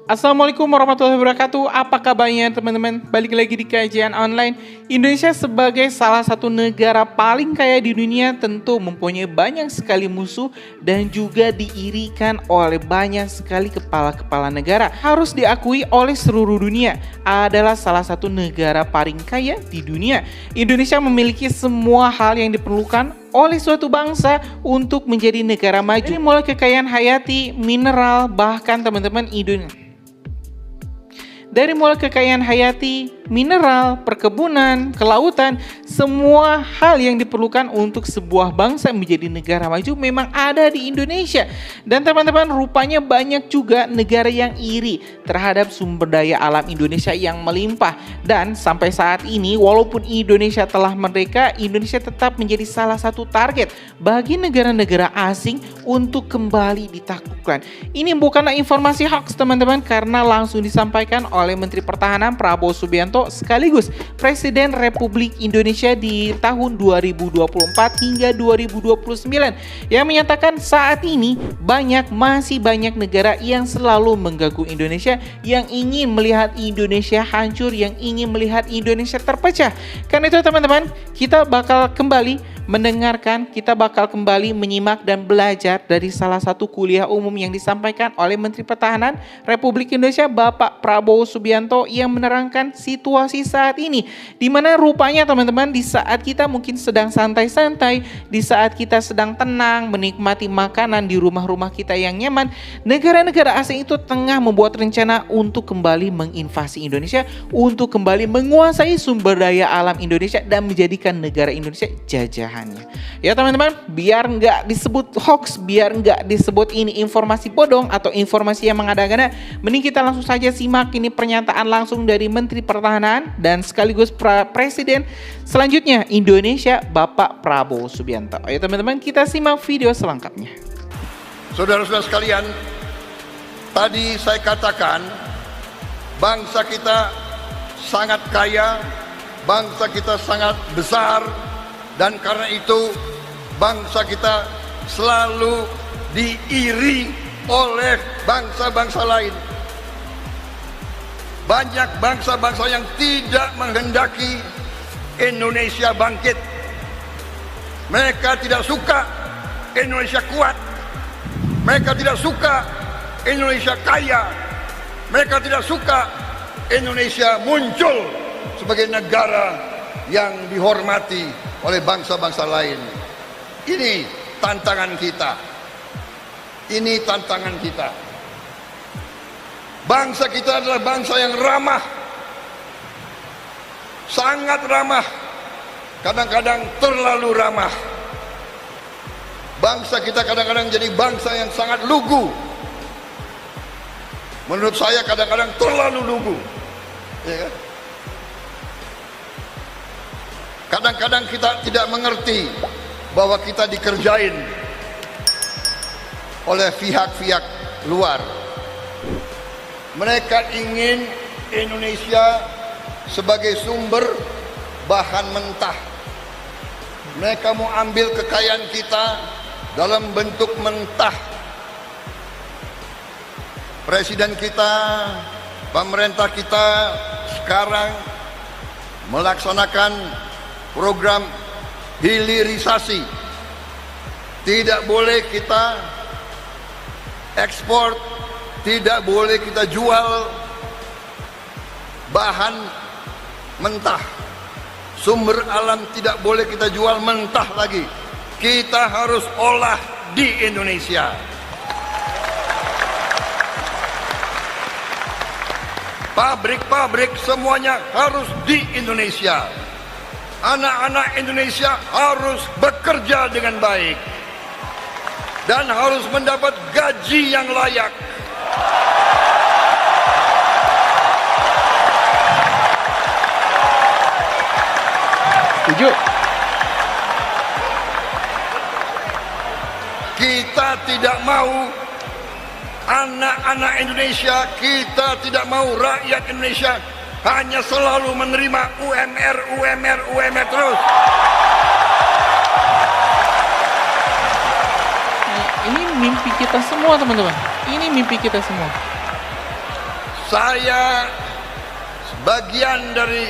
Assalamualaikum warahmatullahi wabarakatuh. Apa kabarnya teman-teman? Balik lagi di kajian online. Indonesia sebagai salah satu negara paling kaya di dunia tentu mempunyai banyak sekali musuh dan juga diirikan oleh banyak sekali kepala-kepala negara. Harus diakui oleh seluruh dunia adalah salah satu negara paling kaya di dunia. Indonesia memiliki semua hal yang diperlukan oleh suatu bangsa untuk menjadi negara maju. Dari mulai kekayaan hayati, mineral, bahkan teman-teman dari mulai kekayaan hayati, mineral, perkebunan, kelautan, semua hal yang diperlukan untuk sebuah bangsa menjadi negara maju memang ada di Indonesia. Dan teman-teman, rupanya banyak juga negara yang iri terhadap sumber daya alam Indonesia yang melimpah. Dan sampai saat ini, walaupun Indonesia telah merdeka, Indonesia tetap menjadi salah satu target bagi negara-negara asing untuk kembali ditaklukkan. Ini bukanlah informasi hoax teman-teman, karena langsung disampaikan oleh Menteri Pertahanan Prabowo Subianto sekaligus Presiden Republik Indonesia di tahun 2024 hingga 2029 yang menyatakan saat ini masih banyak negara yang selalu mengganggu Indonesia, yang ingin melihat Indonesia hancur, yang ingin melihat Indonesia terpecah. Karena itu teman-teman, kita bakal kembali menyimak dan belajar dari salah satu kuliah umum yang disampaikan oleh Menteri Pertahanan Republik Indonesia Bapak Prabowo Subianto yang menerangkan situasi saat ini, di mana rupanya teman-teman, di saat kita mungkin sedang santai-santai, di saat kita sedang tenang menikmati makanan di rumah-rumah kita yang nyaman, negara-negara asing itu tengah membuat rencana untuk kembali menginvasi Indonesia, untuk kembali menguasai sumber daya alam Indonesia dan menjadikan negara Indonesia jajahan. Ya teman-teman, biar nggak disebut hoax, biar nggak disebut ini informasi bodong atau informasi yang mengada-ngada, mending kita langsung saja simak ini pernyataan langsung dari Menteri Pertahanan dan sekaligus Presiden selanjutnya Indonesia Bapak Prabowo Subianto. Ayo teman-teman, kita simak video selengkapnya. Saudara-saudara sekalian, tadi saya katakan bangsa kita sangat kaya, bangsa kita sangat besar. Dan karena itu bangsa kita selalu diiri oleh bangsa-bangsa lain. Banyak bangsa-bangsa yang tidak menghendaki Indonesia bangkit. Mereka tidak suka Indonesia kuat. Mereka tidak suka Indonesia kaya. Mereka tidak suka Indonesia muncul sebagai negara yang dihormati oleh bangsa-bangsa lain. Ini tantangan kita. Ini tantangan kita. Bangsa kita adalah bangsa yang ramah. Sangat ramah. Kadang-kadang terlalu ramah. Bangsa kita kadang-kadang jadi bangsa yang sangat lugu. Menurut saya kadang-kadang terlalu lugu. Ya kan? Kadang-kadang kita tidak mengerti bahwa kita dikerjain oleh pihak-pihak luar. Mereka ingin Indonesia sebagai sumber bahan mentah. Mereka mau ambil kekayaan kita dalam bentuk mentah. Presiden kita, pemerintah kita sekarang melaksanakan program hilirisasi. Tidak boleh kita ekspor, tidak boleh kita jual bahan mentah. Sumber alam tidak boleh kita jual mentah lagi. Kita harus olah di Indonesia. Pabrik-pabrik semuanya harus di Indonesia. Anak-anak Indonesia harus bekerja dengan baik dan harus mendapat gaji yang layak. Setuju. Kita tidak mau anak-anak Indonesia, kita tidak mau rakyat Indonesia hanya selalu menerima UMR terus. Ini mimpi kita semua teman-teman. Ini mimpi kita semua. Saya bagian dari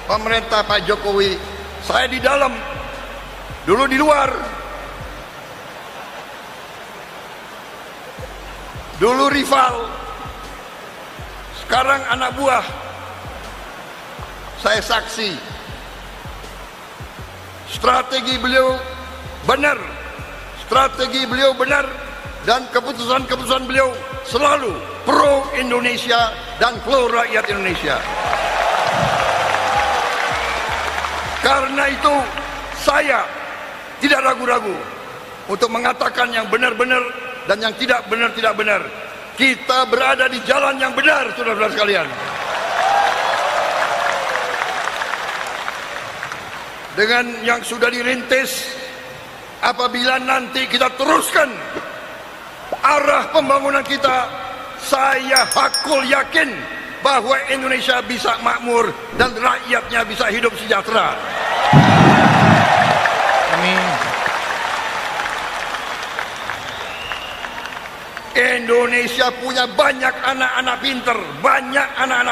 pemerintah Pak Jokowi. Saya di dalam, dulu di luar. Dulu rival, sekarang anak buah. Saya saksi. Strategi beliau benar. Strategi beliau benar dan keputusan-keputusan beliau selalu pro Indonesia dan pro rakyat Indonesia. Karena itu saya tidak ragu-ragu untuk mengatakan yang benar-benar dan yang tidak benar. Kita berada di jalan yang benar, saudara-saudara sekalian. Dengan yang sudah dirintis, apabila nanti kita teruskan arah pembangunan kita, saya hakul yakin bahwa Indonesia bisa makmur dan rakyatnya bisa hidup sejahtera. Amin. Indonesia punya banyak anak-anak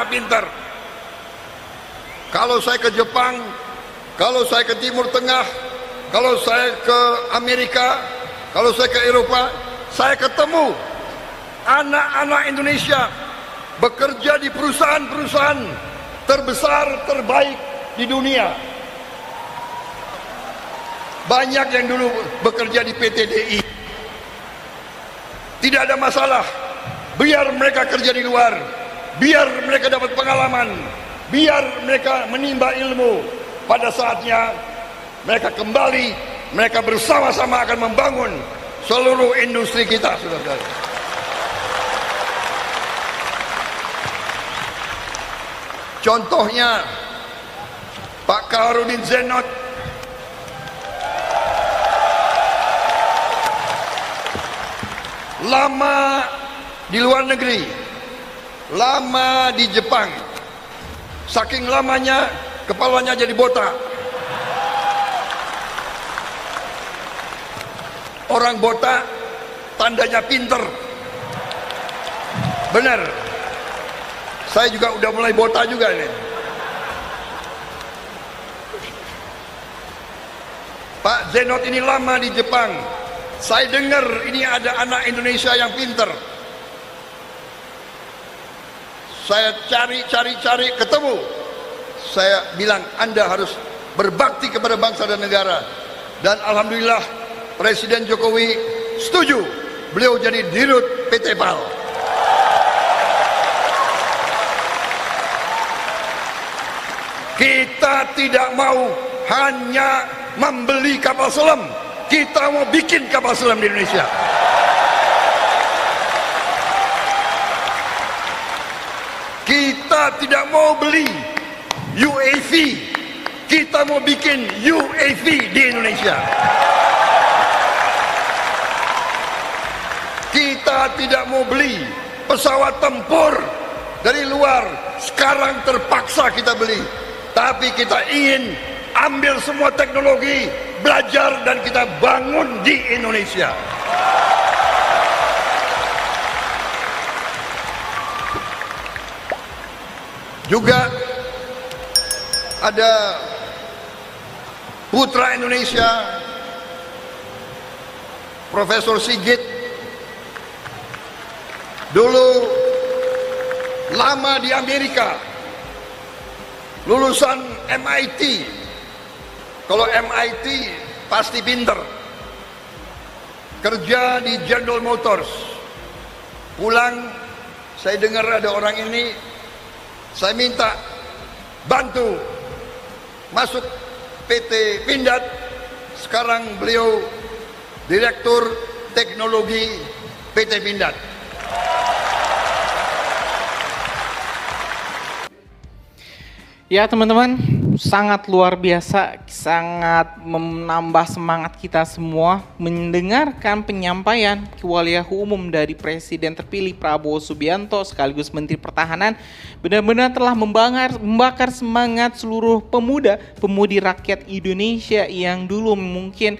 pinter, Kalau saya ke Jepang, kalau saya ke Timur Tengah, kalau saya ke Amerika, kalau saya ke Eropa, saya ketemu anak-anak Indonesia bekerja di perusahaan-perusahaan terbesar, terbaik di dunia. Banyak yang dulu bekerja di PT DI. Tidak ada masalah, biar mereka kerja di luar, biar mereka dapat pengalaman, biar mereka menimba ilmu. Pada saatnya mereka kembali, mereka bersama-sama akan membangun seluruh industri kita, saudara-saudara. Contohnya Pak Kaharudin Zenot, lama di luar negeri, lama di Jepang. Saking lamanya kepalanya jadi botak. Orang botak tandanya pinter. Benar. Saya juga udah mulai botak juga nih. Pak Zenot ini lama di Jepang. Saya dengar ini ada anak Indonesia yang pinter. Saya cari, ketemu. Saya bilang, Anda harus berbakti kepada bangsa dan negara. Dan alhamdulillah Presiden Jokowi setuju. Beliau jadi dirut PT PAL. Kita tidak mau hanya membeli kapal selam. Kita mau bikin kapal selam di Indonesia. Kita tidak mau beli UAV. Kita mau bikin UAV di Indonesia. Kita tidak mau beli pesawat tempur dari luar. Sekarang terpaksa kita beli. Tapi kita ingin ambil semua teknologi, belajar dan kita bangun di Indonesia. Juga ada putra Indonesia, Profesor Sigit, dulu lama di Amerika, lulusan MIT. Kalau MIT pasti pinter. Kerja di General Motors. Pulang, saya dengar ada orang ini, saya minta bantu masuk PT Pindad. Sekarang beliau Direktur Teknologi PT Pindad. Ya teman-teman, sangat luar biasa, sangat menambah semangat kita semua mendengarkan penyampaian Kewaliahu Umum dari Presiden terpilih Prabowo Subianto sekaligus Menteri Pertahanan. Benar-benar telah membakar semangat seluruh pemuda-pemudi rakyat Indonesia yang dulu mungkin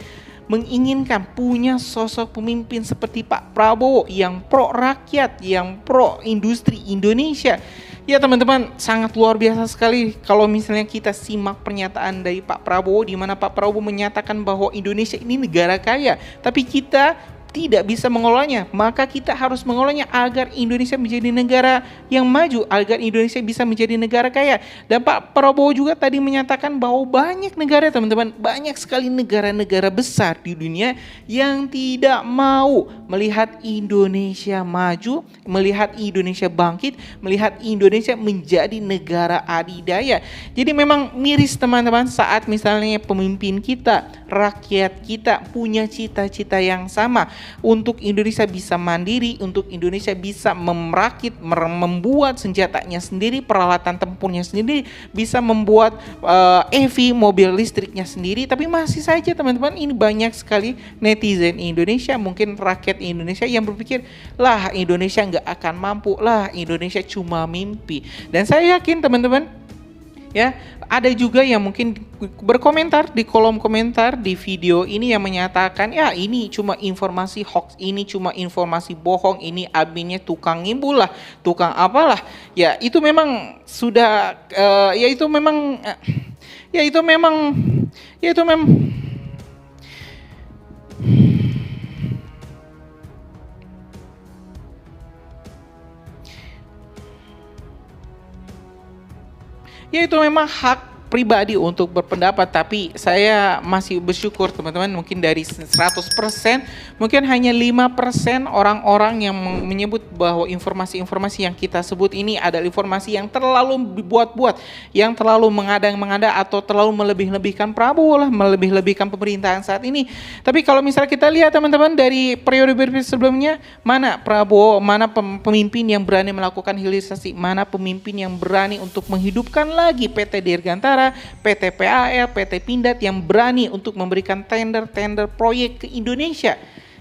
menginginkan punya sosok pemimpin seperti Pak Prabowo yang pro rakyat, yang pro industri Indonesia. Ya teman-teman, sangat luar biasa sekali kalau misalnya kita simak pernyataan dari Pak Prabowo, di mana Pak Prabowo menyatakan bahwa Indonesia ini negara kaya, tapi kita tidak bisa mengelolanya, maka kita harus mengelolanya agar Indonesia menjadi negara yang maju, agar Indonesia bisa menjadi negara kaya. Dan Pak Prabowo juga tadi menyatakan bahwa banyak negara, teman-teman, banyak sekali negara-negara besar di dunia yang tidak mau melihat Indonesia maju, melihat Indonesia bangkit, melihat Indonesia menjadi negara adidaya. Jadi memang miris teman-teman saat misalnya pemimpin kita, rakyat kita punya cita-cita yang sama untuk Indonesia bisa mandiri, untuk Indonesia bisa merakit, membuat senjatanya sendiri, peralatan tempurnya sendiri, bisa membuat EV, mobil listriknya sendiri. Tapi masih saja teman-teman, ini banyak sekali netizen Indonesia, mungkin rakyat Indonesia yang berpikir, lah Indonesia nggak akan mampu, lah Indonesia cuma mimpi. Dan saya yakin teman-teman, ya, ada juga yang mungkin berkomentar di kolom komentar di video ini yang menyatakan, ya ini cuma informasi hoax, ini cuma informasi bohong, ini adminnya tukang ngimbul lah, tukang apalah. Ya itu memang sudah, ya itu memang ya itu memang hak pribadi untuk berpendapat, tapi saya masih bersyukur teman-teman, mungkin dari 100% mungkin hanya 5% orang-orang yang menyebut bahwa informasi-informasi yang kita sebut ini adalah informasi yang terlalu dibuat-buat, yang terlalu mengada-ngada atau terlalu melebih-lebihkan Prabowo lah, melebih-lebihkan pemerintahan saat ini. Tapi kalau misalnya kita lihat teman-teman dari periode sebelumnya, mana Prabowo, mana pemimpin yang berani melakukan hilirisasi, mana pemimpin yang berani untuk menghidupkan lagi PT Dirgantara, PT PAL, PT Pindad yang berani untuk memberikan tender-tender proyek ke Indonesia.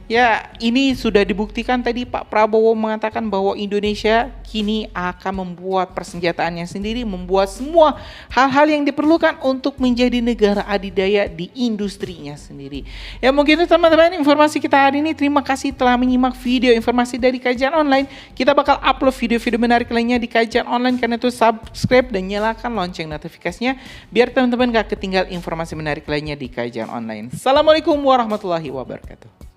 Ya, ini sudah dibuktikan tadi Pak Prabowo mengatakan bahwa Indonesia kini akan membuat persenjataannya sendiri, membuat semua hal-hal yang diperlukan untuk menjadi negara adidaya di industrinya sendiri. Ya mungkin itu teman-teman informasi kita hari ini. Terima kasih telah menyimak video informasi dari Kajian Online. Kita bakal upload video-video menarik lainnya di Kajian Online, karena itu subscribe dan nyalakan lonceng notifikasinya biar teman-teman gak ketinggal informasi menarik lainnya di Kajian Online. Assalamualaikum warahmatullahi wabarakatuh.